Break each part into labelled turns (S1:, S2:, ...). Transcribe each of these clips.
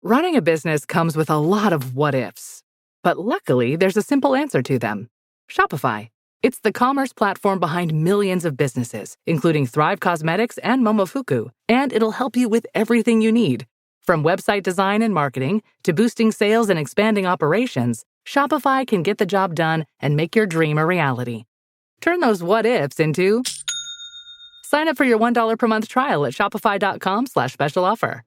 S1: Running a business comes with a lot of what-ifs. But luckily, there's a simple answer to them. Shopify. It's the commerce platform behind millions of businesses, including Thrive Cosmetics and Momofuku, and it'll help you with everything you need. From website design and marketing to boosting sales and expanding operations, Shopify can get the job done and make your dream a reality. Turn those what-ifs into... Sign up for your $1 per month trial at shopify.com/special offer.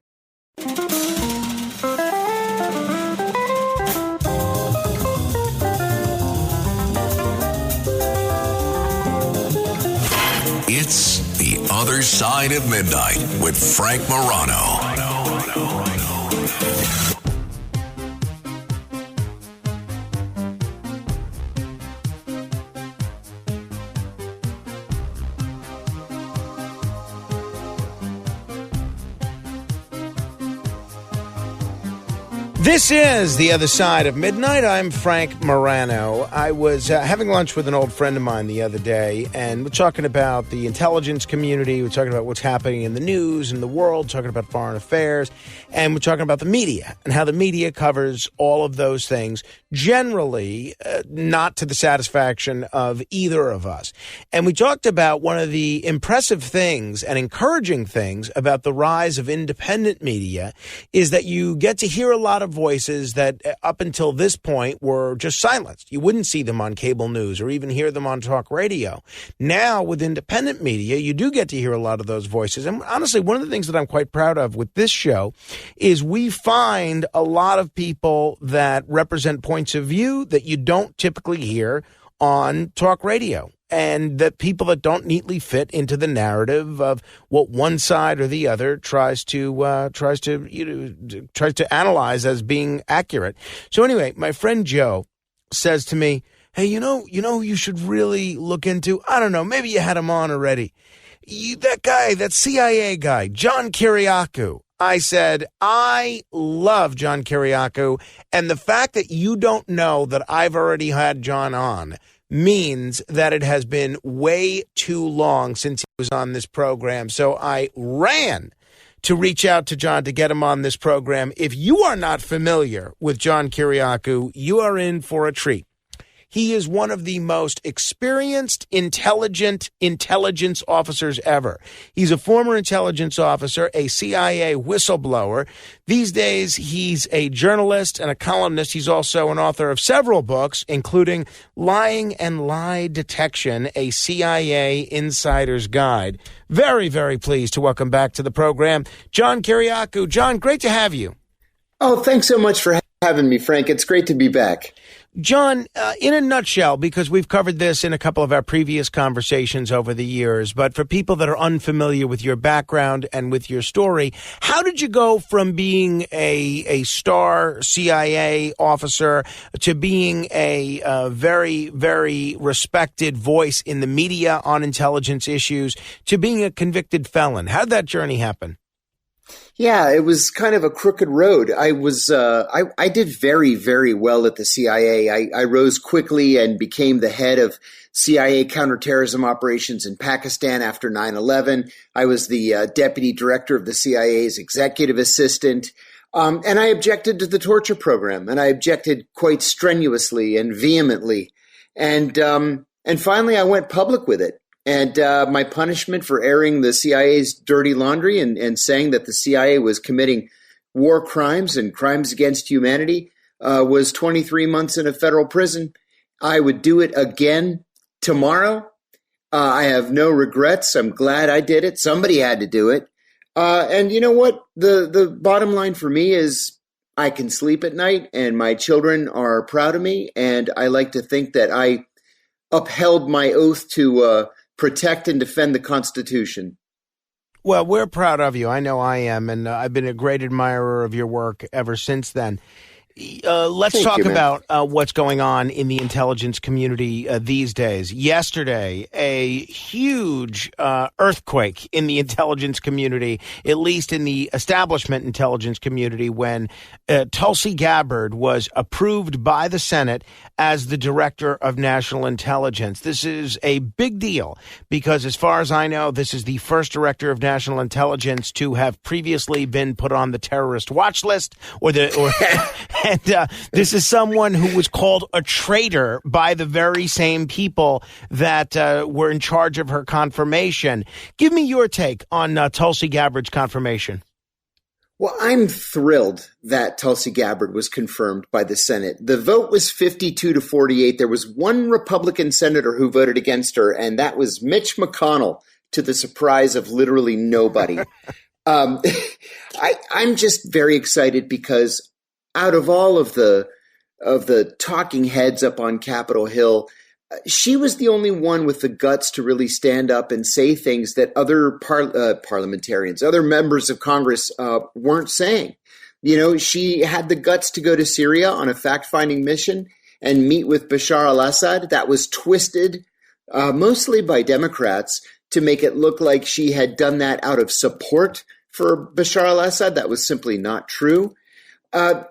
S2: It's The Other Side of Midnight with Frank Morano.
S3: This is The Other Side of Midnight. I'm Frank Morano. I was having lunch with an old friend of mine the other day, and we're talking about the intelligence community. We're talking about what's happening in the news and the world, talking about foreign affairs, and we're talking about the media and how the media covers all of those things, generally not to the satisfaction of either of us. And we talked about one of the impressive things and encouraging things about the rise of independent media is that you get to hear a lot of voices that up until this point were just silenced. You wouldn't see them on cable news or even hear them on talk radio. Now, with independent media, you do get to hear a lot of those voices. And honestly, one of the things that I'm quite proud of with this show is we find a lot of people that represent points of view that you don't typically hear on talk radio, and that people that don't neatly fit into the narrative of what one side or the other tries to analyze as being accurate. So anyway, my friend Joe says to me, "Hey, you know, you should really look into. I don't know, maybe you had him on already. That CIA guy, John Kiriakou." I said, I love John Kiriakou, and the fact that you don't know that I've already had John on means that it has been way too long since he was on this program. So I ran to reach out to John to get him on this program. If you are not familiar with John Kiriakou, you are in for a treat. He is one of the most experienced, intelligent intelligence officers ever. He's a former intelligence officer, a CIA whistleblower. These days, he's a journalist and a columnist. He's also an author of several books, including Lying and Lie Detection, a CIA Insider's Guide. Very, very pleased to welcome back to the program John Kiriakou. John, great to have you.
S4: Oh, thanks so much for having me, Frank. It's great to be back.
S3: John, in a nutshell, because we've covered this in a couple of our previous conversations over the years, but for people that are unfamiliar with your background and with your story, how did you go from being a star CIA officer to being a very, very respected voice in the media on intelligence issues to being a convicted felon? How did that journey happen?
S4: Yeah, it was kind of a crooked road. I did very, very well at the CIA. I rose quickly and became the head of CIA counterterrorism operations in Pakistan after 9/11. I was the deputy director of the CIA's executive assistant. And I objected to the torture program, and I objected quite strenuously and vehemently. And finally I went public with it. And my punishment for airing the CIA's dirty laundry and saying that the CIA was committing war crimes and crimes against humanity was 23 months in a federal prison. I would do it again tomorrow. I have no regrets. I'm glad I did it. Somebody had to do it. And you know what? The bottom line for me is I can sleep at night and my children are proud of me. And I like to think that I upheld my oath to protect and defend the Constitution.
S3: Well, we're proud of you. I know I am, and I've been a great admirer of your work ever since then. Let's
S4: Thank
S3: talk
S4: you, man.
S3: about what's going on in the intelligence community these days. Yesterday, a huge earthquake in the intelligence community, at least in the establishment intelligence community, when Tulsi Gabbard was approved by the Senate as the director of national intelligence. This is a big deal because, as far as I know, this is the first director of national intelligence to have previously been put on the terrorist watch list, and this is someone who was called a traitor by the very same people that were in charge of her confirmation. Give me your take on Tulsi Gabbard's confirmation.
S4: Well, I'm thrilled that Tulsi Gabbard was confirmed by the Senate. The vote was 52-48. There was one Republican senator who voted against her, and that was Mitch McConnell, to the surprise of literally nobody. I'm just very excited because out of all of the talking heads up on Capitol Hill, she was the only one with the guts to really stand up and say things that other parliamentarians, other members of Congress weren't saying. You know, she had the guts to go to Syria on a fact-finding mission and meet with Bashar al-Assad. That was twisted, mostly by Democrats, to make it look like she had done that out of support for Bashar al-Assad. That was simply not true. A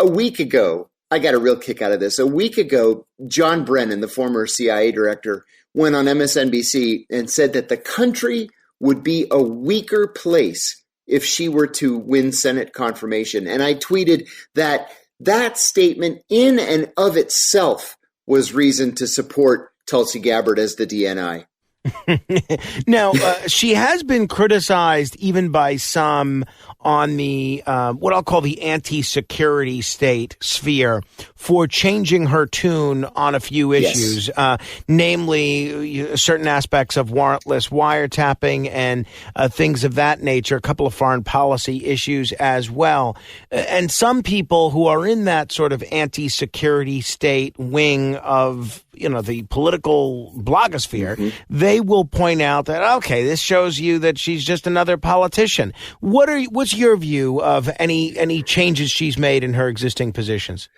S4: week ago, I got a real kick out of this. A week ago, John Brennan, the former CIA director, went on MSNBC and said that the country would be a weaker place if she were to win Senate confirmation. And I tweeted that statement in and of itself was reason to support Tulsi Gabbard as the DNI.
S3: Now, she has been criticized even by some on the what I'll call the anti-security state sphere for changing her tune on a few issues, namely certain aspects of warrantless wiretapping and things of that nature, a couple of foreign policy issues as well. And some people who are in that sort of anti-security state wing of the political blogosphere, they will point out that, okay, this shows you that she's just another politician. What's your view of any changes she's made in her existing positions?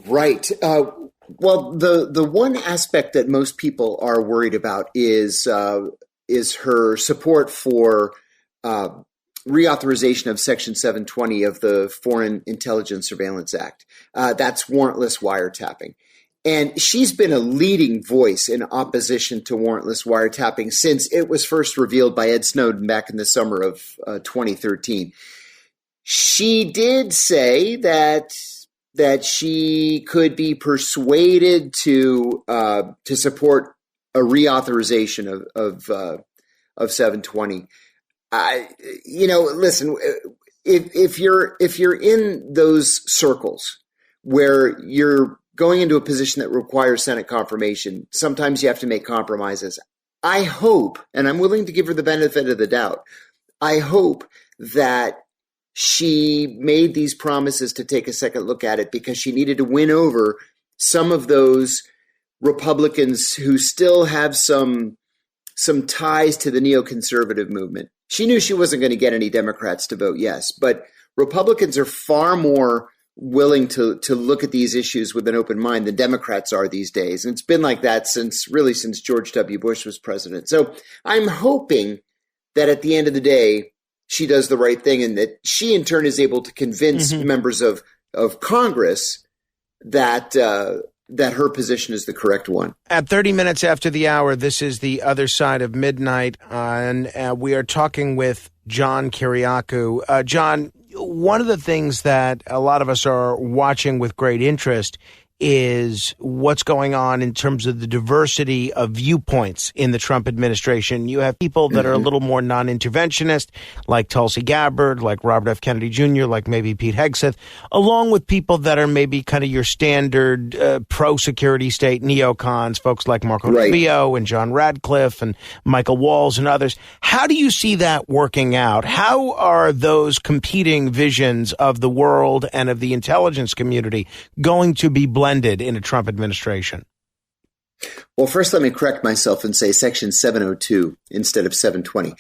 S4: Right. Well, the one aspect that most people are worried about is her support for reauthorization of Section 720 of the Foreign Intelligence Surveillance Act. That's warrantless wiretapping. And she's been a leading voice in opposition to warrantless wiretapping since it was first revealed by Ed Snowden back in the summer of 2013. She did say that she could be persuaded to support a reauthorization of 720. Listen, if you're in those circles where you're going into a position that requires Senate confirmation, sometimes you have to make compromises. I hope, and I'm willing to give her the benefit of the doubt, I hope that she made these promises to take a second look at it because she needed to win over some of those Republicans who still have some ties to the neoconservative movement. She knew she wasn't going to get any Democrats to vote yes, but Republicans are far more willing to look at these issues with an open mind than Democrats are these days. And it's been like that since George W. Bush was president. So I'm hoping that at the end of the day, she does the right thing and that she in turn is able to convince members of Congress that her position is the correct one.
S3: At 30 minutes after the hour, this is The Other Side of Midnight, and we are talking with John Kiriakou. John, one of the things that a lot of us are watching with great interest is what's going on in terms of the diversity of viewpoints in the Trump administration. You have people that are a little more non-interventionist, like Tulsi Gabbard, like Robert F. Kennedy Jr., like maybe Pete Hegseth, along with people that are maybe kind of your standard pro-security state neocons, folks like Marco Rubio and John Radcliffe and Michael Walls and others. How do you see that working out? How are those competing visions of the world and of the intelligence community going to be blended in a Trump administration?
S4: Well, first, let me correct myself and say Section 702 instead of 720.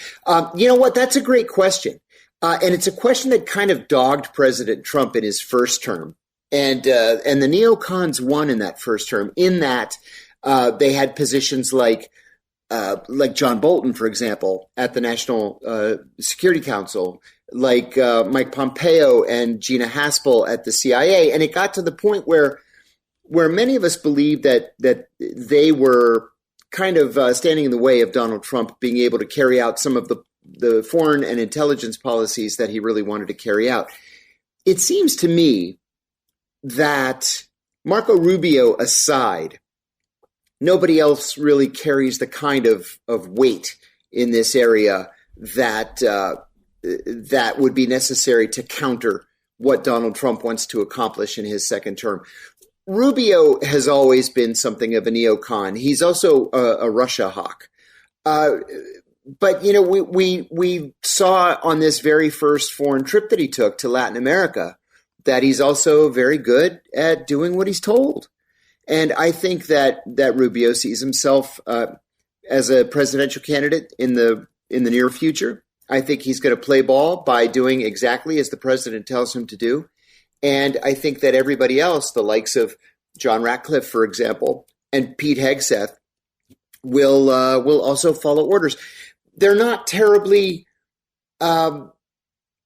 S4: You know what? That's a great question. And it's a question that kind of dogged President Trump in his first term. And the neocons won in that first term, in that they had positions like John Bolton, for example, at the National Security Council, like Mike Pompeo and Gina Haspel at the CIA. And it got to the point where many of us believed that they were kind of standing in the way of Donald Trump being able to carry out some of the foreign and intelligence policies that he really wanted to carry out. It seems to me that Marco Rubio aside, nobody else really carries the kind of weight in this area that would be necessary to counter what Donald Trump wants to accomplish in his second term. Rubio has always been something of a neocon. He's also a Russia hawk. But, you know, we saw on this very first foreign trip that he took to Latin America that he's also very good at doing what he's told. And I think that Rubio sees himself as a presidential candidate in the near future. I think he's going to play ball by doing exactly as the president tells him to do. And I think that everybody else, the likes of John Ratcliffe, for example, and Pete Hegseth, will also follow orders. They're not terribly, I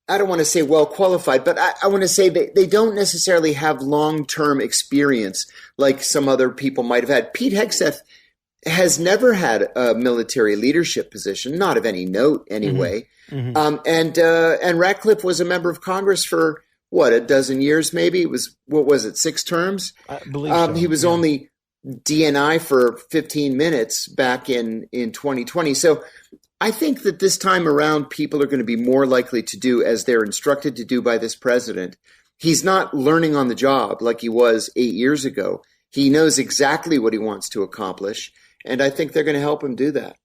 S4: don't want to say well qualified, but I want to say they don't necessarily have long-term experience like some other people might have had. Pete Hegseth has never had a military leadership position, not of any note anyway. Mm-hmm. And Ratcliffe was a member of Congress for a dozen years, maybe. It was, 6 terms?
S3: I believe so.
S4: He was only DNI for 15 minutes back in 2020. So I think that this time around, people are going to be more likely to do as they're instructed to do by this president. He's not learning on the job like he was 8 years ago. He knows exactly what he wants to accomplish, and I think they're going to help him do that.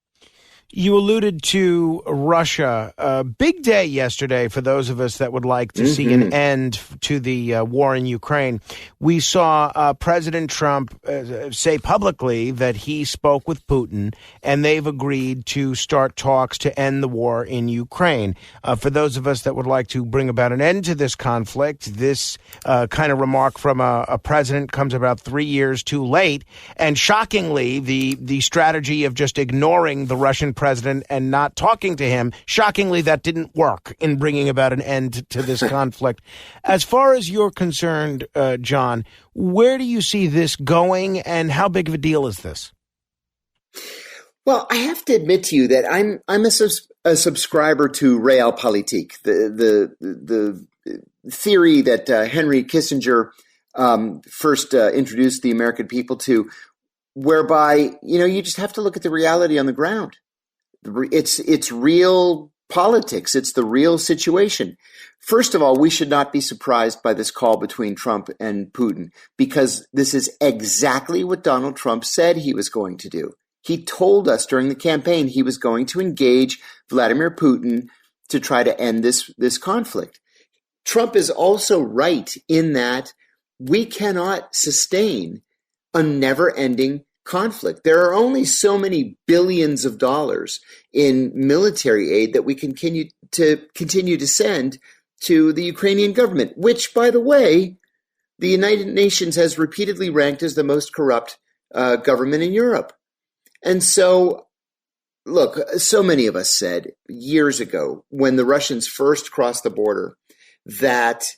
S3: You alluded to Russia. A big day yesterday for those of us that would like to see an end to the war in Ukraine. We saw President Trump say publicly that he spoke with Putin and they've agreed to start talks to end the war in Ukraine. For those of us that would like to bring about an end to this conflict, this kind of remark from a president comes about 3 years too late. And shockingly, the strategy of just ignoring the Russian president and not talking to him, shockingly, that didn't work in bringing about an end to this conflict. As far as you're concerned, John, where do you see this going and how big of a deal is this?
S4: Well, I have to admit to you that I'm a subscriber to Realpolitik, the theory that Henry Kissinger first introduced the American people to, whereby, you just have to look at the reality on the ground. It's real politics. It's the real situation. First of all, we should not be surprised by this call between Trump and Putin, because this is exactly what Donald Trump said he was going to do. He told us during the campaign he was going to engage Vladimir Putin to try to end this conflict. Trump is also right in that we cannot sustain a never-ending conflict. There are only so many billions of dollars in military aid that we continue to send to the Ukrainian government, which, by the way, the United Nations has repeatedly ranked as the most corrupt government in Europe. And so, look, so many of us said years ago when the Russians first crossed the border that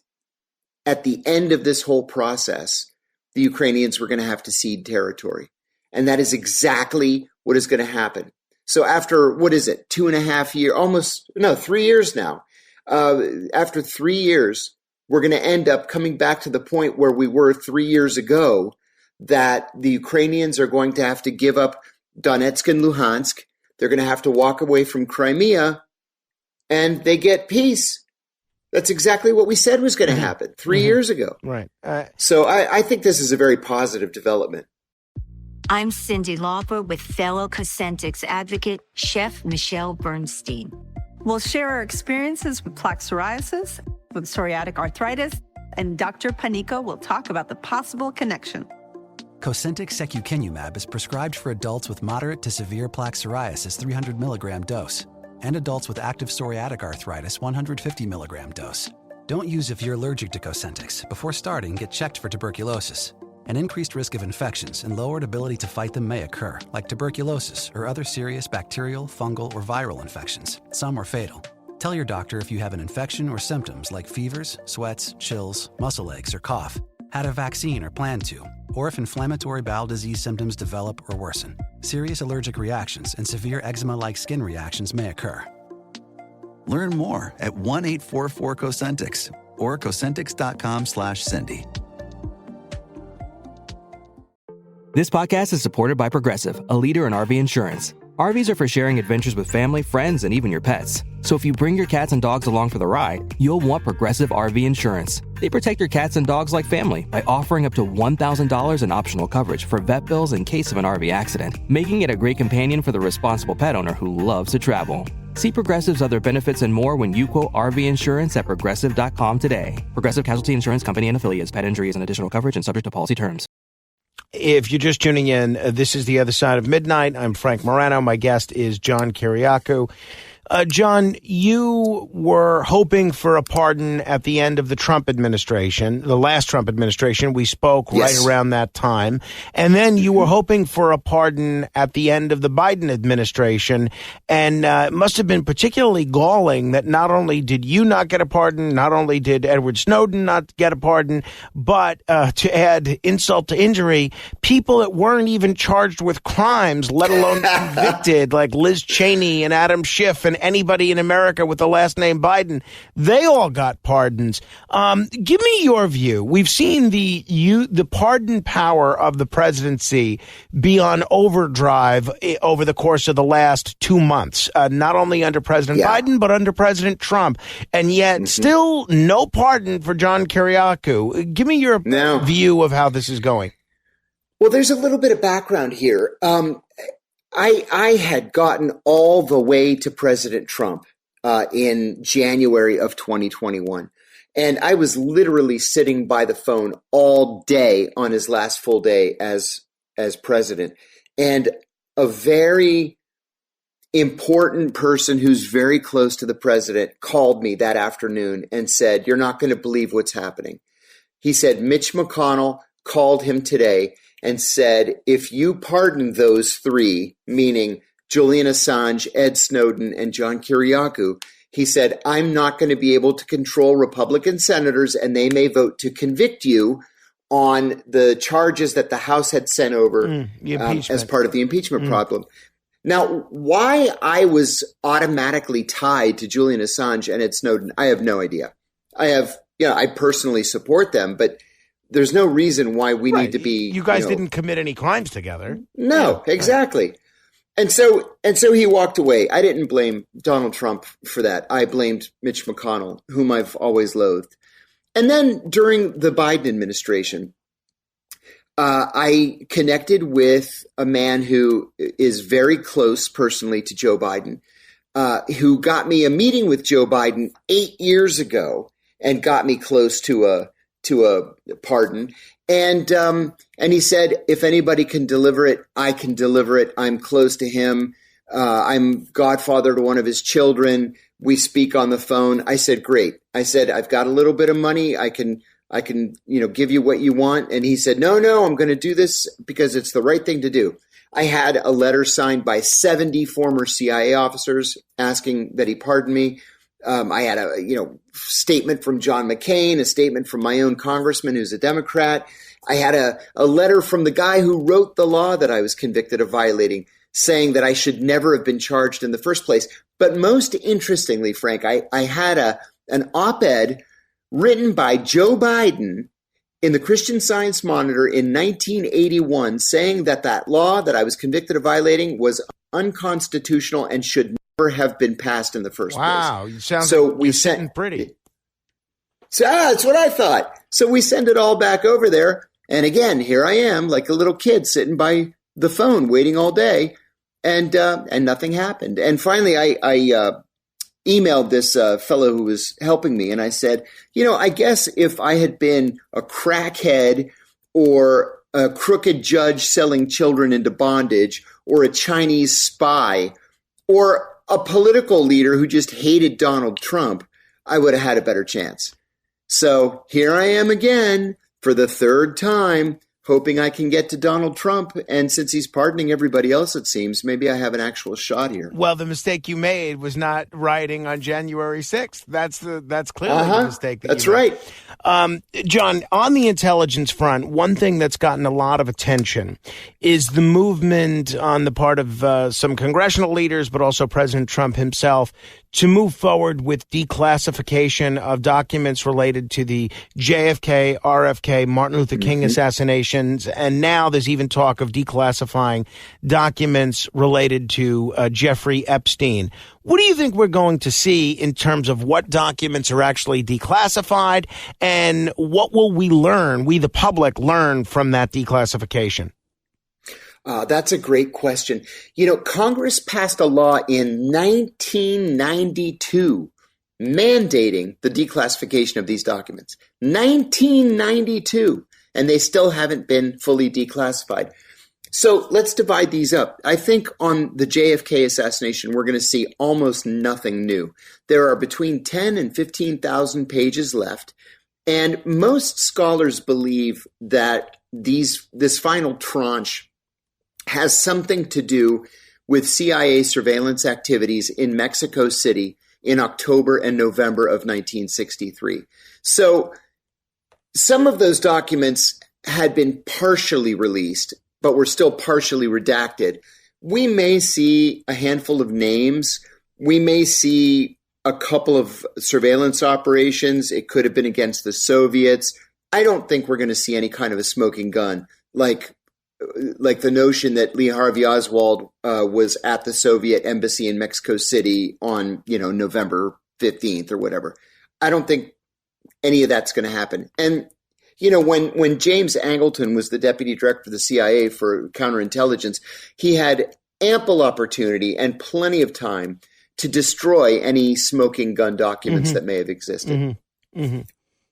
S4: at the end of this whole process, the Ukrainians were going to have to cede territory. And that is exactly what is going to happen. So after, 2.5 years, 3 years now, after 3 years, we're going to end up coming back to the point where we were 3 years ago, that the Ukrainians are going to have to give up Donetsk and Luhansk. They're going to have to walk away from Crimea, and they get peace. That's exactly what we said was going to happen 3 years ago.
S3: Right.
S4: So I think this is a very positive development.
S5: I'm Cindy Lauper with fellow Cosentyx advocate, Chef Michelle Bernstein.
S6: We'll share our experiences with plaque psoriasis, with psoriatic arthritis, and Dr. Panico will talk about the possible connection.
S7: Cosentyx secukinumab is prescribed for adults with moderate to severe plaque psoriasis 300 milligram dose and adults with active psoriatic arthritis 150 milligram dose. Don't use if you're allergic to Cosentyx. Before starting, get checked for tuberculosis. An increased risk of infections and lowered ability to fight them may occur, like tuberculosis or other serious bacterial, fungal, or viral infections. Some are fatal. Tell your doctor if you have an infection or symptoms like fevers, sweats, chills, muscle aches, or cough, had a vaccine or plan to, or if inflammatory bowel disease symptoms develop or worsen. Serious allergic reactions and severe eczema-like skin reactions may occur.
S8: Learn more at 1-844-COSENTYX or Cosentyx.com/Cindy.
S9: This podcast is supported by Progressive, a leader in RV insurance. RVs are for sharing adventures with family, friends, and even your pets. So if you bring your cats and dogs along for the ride, you'll want Progressive RV insurance. They protect your cats and dogs like family by offering up to $1,000 in optional coverage for vet bills in case of an RV accident, making it a great companion for the responsible pet owner who loves to travel. See Progressive's other benefits and more when you quote RV insurance at Progressive.com today. Progressive Casualty Insurance Company and affiliates. Pet injuries and additional coverage and subject to policy terms.
S3: If you're just tuning in, this is The Other Side of Midnight. I'm Frank Morano. My guest is John Kiriakou. John, you were hoping for a pardon at the end of the Trump administration, the last Trump administration. We spoke right around that time. And then you were hoping for a pardon at the end of the Biden administration. And it must have been particularly galling that not only did you not get a pardon, not only did Edward Snowden not get a pardon, but to add insult to injury, people that weren't even charged with crimes, let alone convicted, like Liz Cheney and Adam Schiff and anybody in America with the last name Biden, they all got pardons. Give me your view. We've seen the pardon power of the presidency be on overdrive over the course of the last 2 months, not only under President Biden, but under President Trump. And yet still no pardon for John Kiriakou. Give me your view of how this is going.
S4: Well, there's a little bit of background here. I had gotten all the way to President Trump in January of 2021. And I was literally sitting by the phone all day on his last full day as president. And a very important person who's very close to the president called me that afternoon and said, "You're not going to believe what's happening." He said, Mitch McConnell called him today and said, if you pardon those three, meaning Julian Assange, Ed Snowden, and John Kiriakou, he said, I'm not going to be able to control Republican senators, and they may vote to convict you on the charges that the House had sent over as part of the impeachment problem. Now, why I was automatically tied to Julian Assange and Ed Snowden, I have no idea. I personally support them, but there's no reason why we need to be.
S3: You guys didn't commit any crimes together.
S4: No, exactly. And so he walked away. I didn't blame Donald Trump for that. I blamed Mitch McConnell, whom I've always loathed. And then during the Biden administration, I connected with a man who is very close personally to Joe Biden, who got me a meeting with Joe Biden 8 years ago and got me close to a pardon. And he said, if anybody can deliver it, I can deliver it. I'm close to him. I'm godfather to one of his children. We speak on the phone. I said, great. I said, I've got a little bit of money. I can, give you what you want. And he said, no, I'm going to do this because it's the right thing to do. I had a letter signed by 70 former CIA officers asking that he pardon me. I had a statement from John McCain, a statement from my own congressman who's a Democrat. I had a letter from the guy who wrote the law that I was convicted of violating, saying that I should never have been charged in the first place. But most interestingly, Frank, I had an op-ed written by Joe Biden in the Christian Science Monitor in 1981 saying that law that I was convicted of violating was unconstitutional and should never have been passed in the first place.
S3: Wow, you sound like you're sitting pretty.
S4: So that's what I thought. So we send it all back over there. And again, here I am like a little kid sitting by the phone waiting all day, and nothing happened. And finally, I emailed this fellow who was helping me, and I said, I guess if I had been a crackhead or a crooked judge selling children into bondage or a Chinese spy or a political leader who just hated Donald Trump, I would have had a better chance. So here I am again for the third time, hoping I can get to Donald Trump. And since he's pardoning everybody else, it seems, maybe I have an actual shot here.
S3: Well, the mistake you made was not writing on January 6th. That's clearly the mistake that
S4: That's
S3: you made.
S4: right.
S3: John, on the intelligence front, one thing that's gotten a lot of attention is the movement on the part of some congressional leaders, but also President Trump himself, to move forward with declassification of documents related to the JFK, RFK, Martin Luther King assassinations. And now there's even talk of declassifying documents related to Jeffrey Epstein. What do you think we're going to see in terms of what documents are actually declassified, and what will we learn, we the public learn from that declassification?
S4: That's a great question. Congress passed a law in 1992 mandating the declassification of these documents. 1992, and they still haven't been fully declassified. So let's divide these up. I think on the JFK assassination, we're going to see almost nothing new. There are between 10 and 15,000 pages left, and most scholars believe that this final tranche has something to do with CIA surveillance activities in Mexico City in October and November of 1963. So some of those documents had been partially released, but were still partially redacted. We may see a handful of names. We may see a couple of surveillance operations. It could have been against the Soviets. I don't think we're going to see any kind of a smoking gun like the notion that Lee Harvey Oswald was at the Soviet embassy in Mexico City on, November 15th or whatever. I don't think any of that's going to happen. And, when James Angleton was the deputy director of the CIA for counterintelligence, he had ample opportunity and plenty of time to destroy any smoking gun documents that may have existed.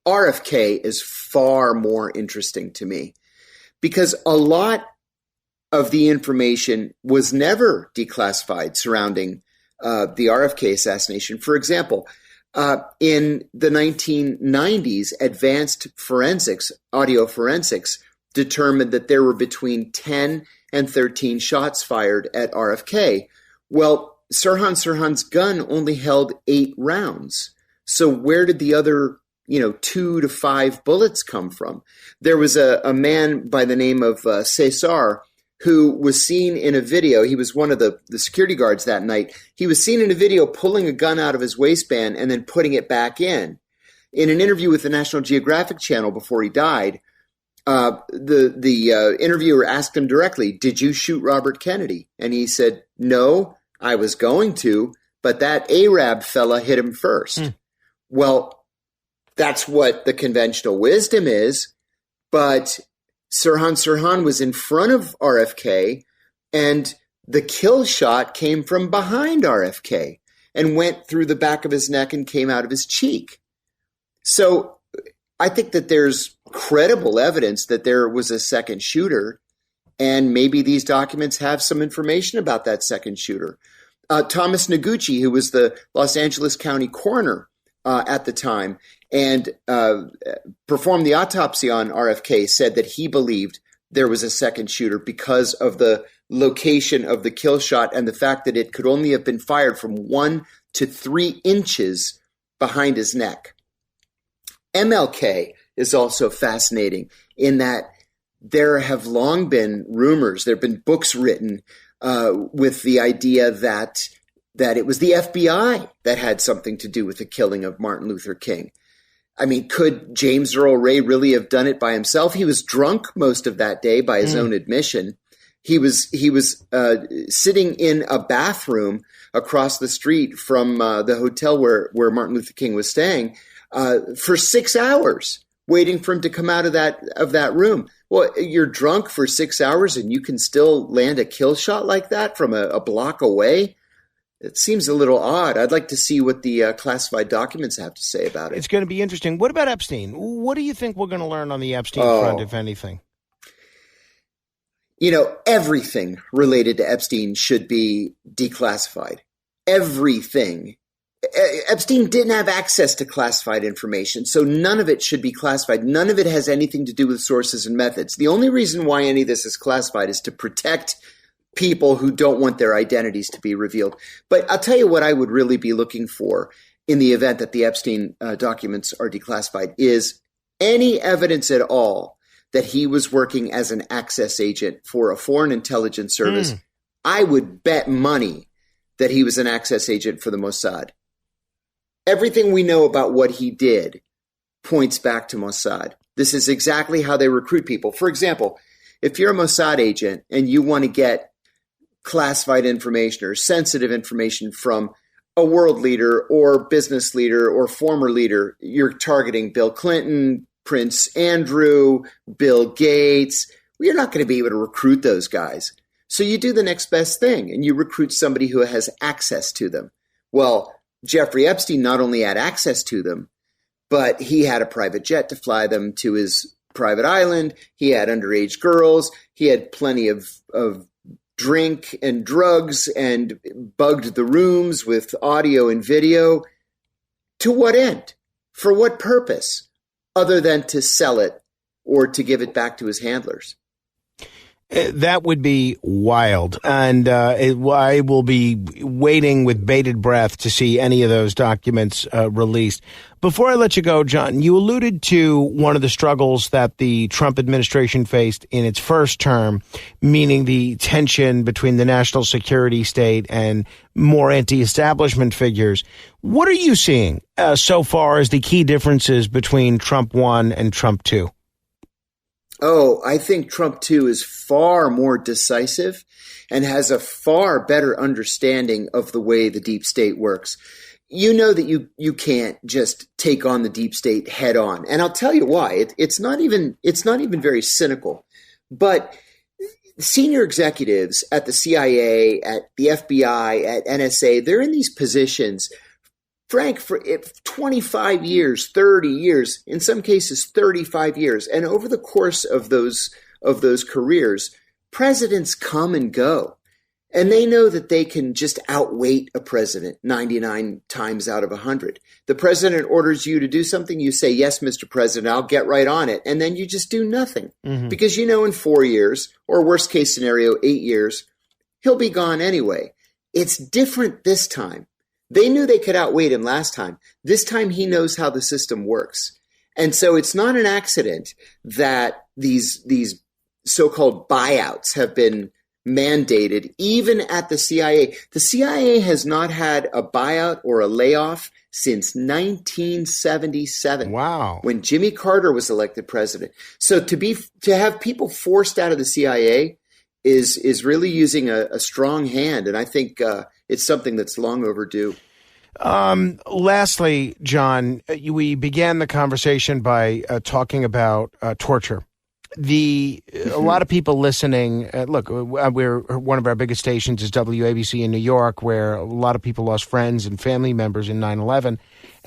S4: RFK is far more interesting to me, because a lot of the information was never declassified surrounding the RFK assassination. For example, in the 1990s, advanced forensics, audio forensics, determined that there were between 10 and 13 shots fired at RFK. Well, Sirhan's gun only held 8 rounds. So where did the other 2 to 5 bullets come from? There was a man by the name of Cesar who was seen in a video. He was one of the security guards that night. He was seen in a video pulling a gun out of his waistband and then putting it back in. In an interview with the National Geographic Channel before he died, the interviewer asked him directly, "Did you shoot Robert Kennedy?" And he said, "No, I was going to, but that Arab fella hit him first." Well, that's what the conventional wisdom is, but Sirhan was in front of RFK, and the kill shot came from behind RFK and went through the back of his neck and came out of his cheek. So I think that there's credible evidence that there was a second shooter, and maybe these documents have some information about that second shooter. Thomas Noguchi, who was the Los Angeles County coroner at the time, and performed the autopsy on RFK, said that he believed there was a second shooter because of the location of the kill shot and the fact that it could only have been fired from 1 to 3 inches behind his neck. MLK is also fascinating in that there have long been rumors, there have been books written with the idea that it was the FBI that had something to do with the killing of Martin Luther King. I mean, could James Earl Ray really have done it by himself? He was drunk most of that day by his own admission. He was sitting in a bathroom across the street from the hotel where Martin Luther King was staying for 6 hours, waiting for him to come out of that room. Well, you're drunk for 6 hours and you can still land a kill shot like that from a block away? It seems a little odd. I'd like to see what the classified documents have to say about it.
S3: It's going to be interesting. What about Epstein? What do you think we're going to learn on the Epstein front, if anything? Everything related to Epstein should be declassified. Everything.
S4: Epstein didn't have access to classified information, so none of it should be classified. None of it has anything to do with sources and methods. The only reason why any of this is classified is to protect people who don't want their identities to be revealed. But I'll tell you what I would really be looking for in the event that the Epstein documents are declassified is any evidence at all that he was working as an access agent for a foreign intelligence service. I would bet money that he was an access agent for the Mossad. Everything we know about what he did points back to Mossad. This is exactly how they recruit people. For example, if you're a Mossad agent and you want to get classified information or sensitive information from a world leader or business leader or former leader, you're targeting Bill Clinton, Prince Andrew, Bill Gates. You're not going to be able to recruit those guys. So you do the next best thing and you recruit somebody who has access to them. Well, Jeffrey Epstein not only had access to them, but he had a private jet to fly them to his private island. He had underage girls. He had plenty of drink and drugs and bugged the rooms with audio and video. To what end? For what purpose? Other than to sell it or to give it back to his handlers.
S3: That would be wild. And I will be waiting with bated breath to see any of those documents released. Before I let you go, John, you alluded to one of the struggles that the Trump administration faced in its first term, meaning the tension between the national security state and more anti-establishment figures. What are you seeing so far as the key differences between Trump 1 and Trump 2?
S4: Oh, I think Trump 2 is far more decisive and has a far better understanding of the way the deep state works. You know that you can't just take on the deep state head on. And I'll tell you why. It's not even very cynical. But senior executives at the CIA, at the FBI, at NSA, they're in these positions, Frank, for 25 years, 30 years, in some cases 35 years. And over the course of those careers, presidents come and go. And they know that they can just outweight a president 99 times out of 100. The president orders you to do something, you say, yes, Mr. President, I'll get right on it. And then you just do nothing. Because you know in 4 years, or worst case scenario, 8 years, he'll be gone anyway. It's different this time. They knew they could outweight him last time. This time he knows how the system works. And so it's not an accident that these so-called buyouts have been mandated, even at the CIA. The CIA has not had a buyout or a layoff since 1977.
S3: Wow. When
S4: Jimmy Carter was elected president. So to have people forced out of the CIA is really using a strong hand. And I think it's something that's long overdue.
S3: Lastly, John, we began the conversation by talking about torture. A lot of people listening, look, one of our biggest stations is WABC in New York, where a lot of people lost friends and family members in 9/11.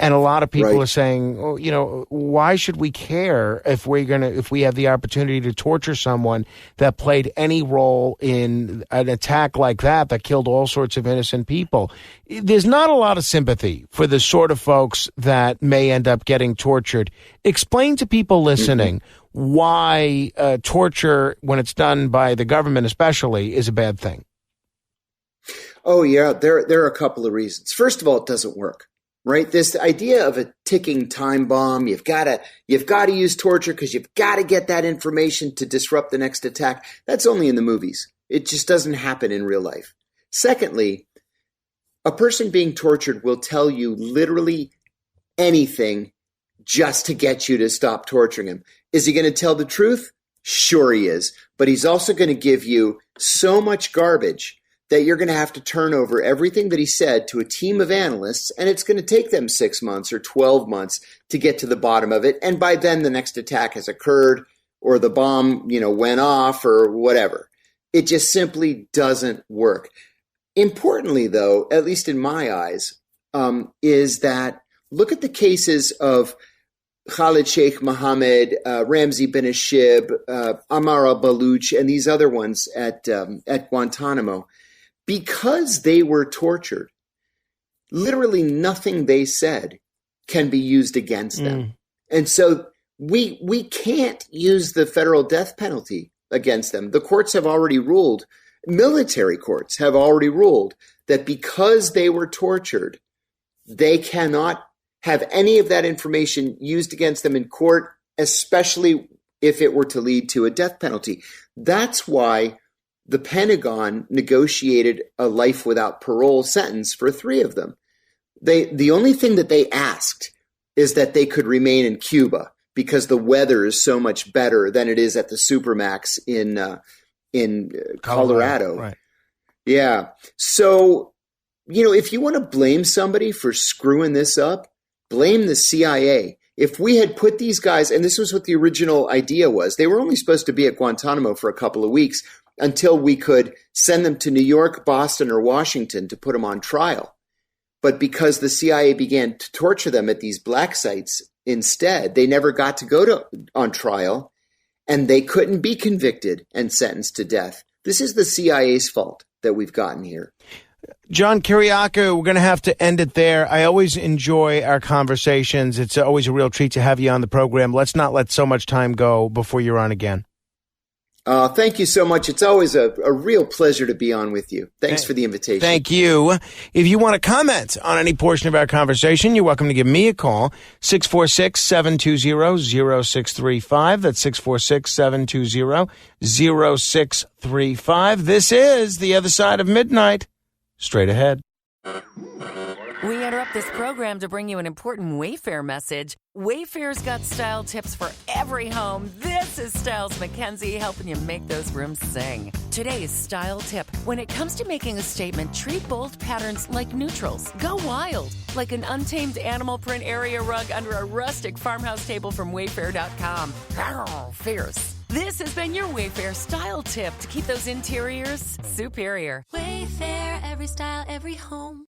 S3: And a lot of people are saying, oh, why should we care if we have the opportunity to torture someone that played any role in an attack like that killed all sorts of innocent people? There's not a lot of sympathy for the sort of folks that may end up getting tortured. Explain to people listening why torture, when it's done by the government especially, is a bad thing.
S4: Oh, yeah, there are a couple of reasons. First of all, it doesn't work. Right? This idea of a ticking time bomb, you've got to use torture because you've got to get that information to disrupt the next attack. That's only in the movies. It just doesn't happen in real life. Secondly, a person being tortured will tell you literally anything just to get you to stop torturing him. Is he going to tell the truth? Sure he is. But he's also going to give you so much garbage that you're going to have to turn over everything that he said to a team of analysts, and it's going to take them 6 months or 12 months to get to the bottom of it. And by then, the next attack has occurred, or the bomb, went off, or whatever. It just simply doesn't work. Importantly, though, at least in my eyes, is that look at the cases of Khalid Sheikh Mohammed, Ramzi bin Ashib, Ammar al-Baluch, and these other ones at Guantanamo. Because they were tortured, literally nothing they said can be used against them. And so we can't use the federal death penalty against them. The courts have already ruled, military courts have already ruled that because they were tortured, they cannot have any of that information used against them in court, especially if it were to lead to a death penalty. That's why the Pentagon negotiated a life without parole sentence for 3 of them. The only thing that they asked is that they could remain in Cuba because the weather is so much better than it is at the Supermax in Colorado.
S3: Right.
S4: Yeah. So, if you want to blame somebody for screwing this up, blame the CIA. If we had put these guys, and this was what the original idea was, they were only supposed to be at Guantanamo for a couple of weeks until we could send them to New York, Boston, or Washington to put them on trial. But because the CIA began to torture them at these black sites instead, they never got to go on trial, and they couldn't be convicted and sentenced to death. This is the CIA's fault that we've gotten here.
S3: John Kiriakou, we're going to have to end it there. I always enjoy our conversations. It's always a real treat to have you on the program. Let's not let so much time go before you're on again.
S4: Thank you so much. It's always a real pleasure to be on with you. Thanks for the invitation.
S3: Thank you. If you want to comment on any portion of our conversation, you're welcome to give me a call, 646-720-0635. That's 646-720-0635. This is The Other Side of Midnight. Straight ahead.
S10: We interrupt this program to bring you an important Wayfair message. Wayfair's got style tips for every home. This is Styles McKenzie helping you make those rooms sing. Today's style tip. When it comes to making a statement, treat bold patterns like neutrals. Go wild, like an untamed animal print area rug under a rustic farmhouse table from Wayfair.com. Fierce. This has been your Wayfair style tip to keep those interiors superior.
S11: Wayfair, every style, every home.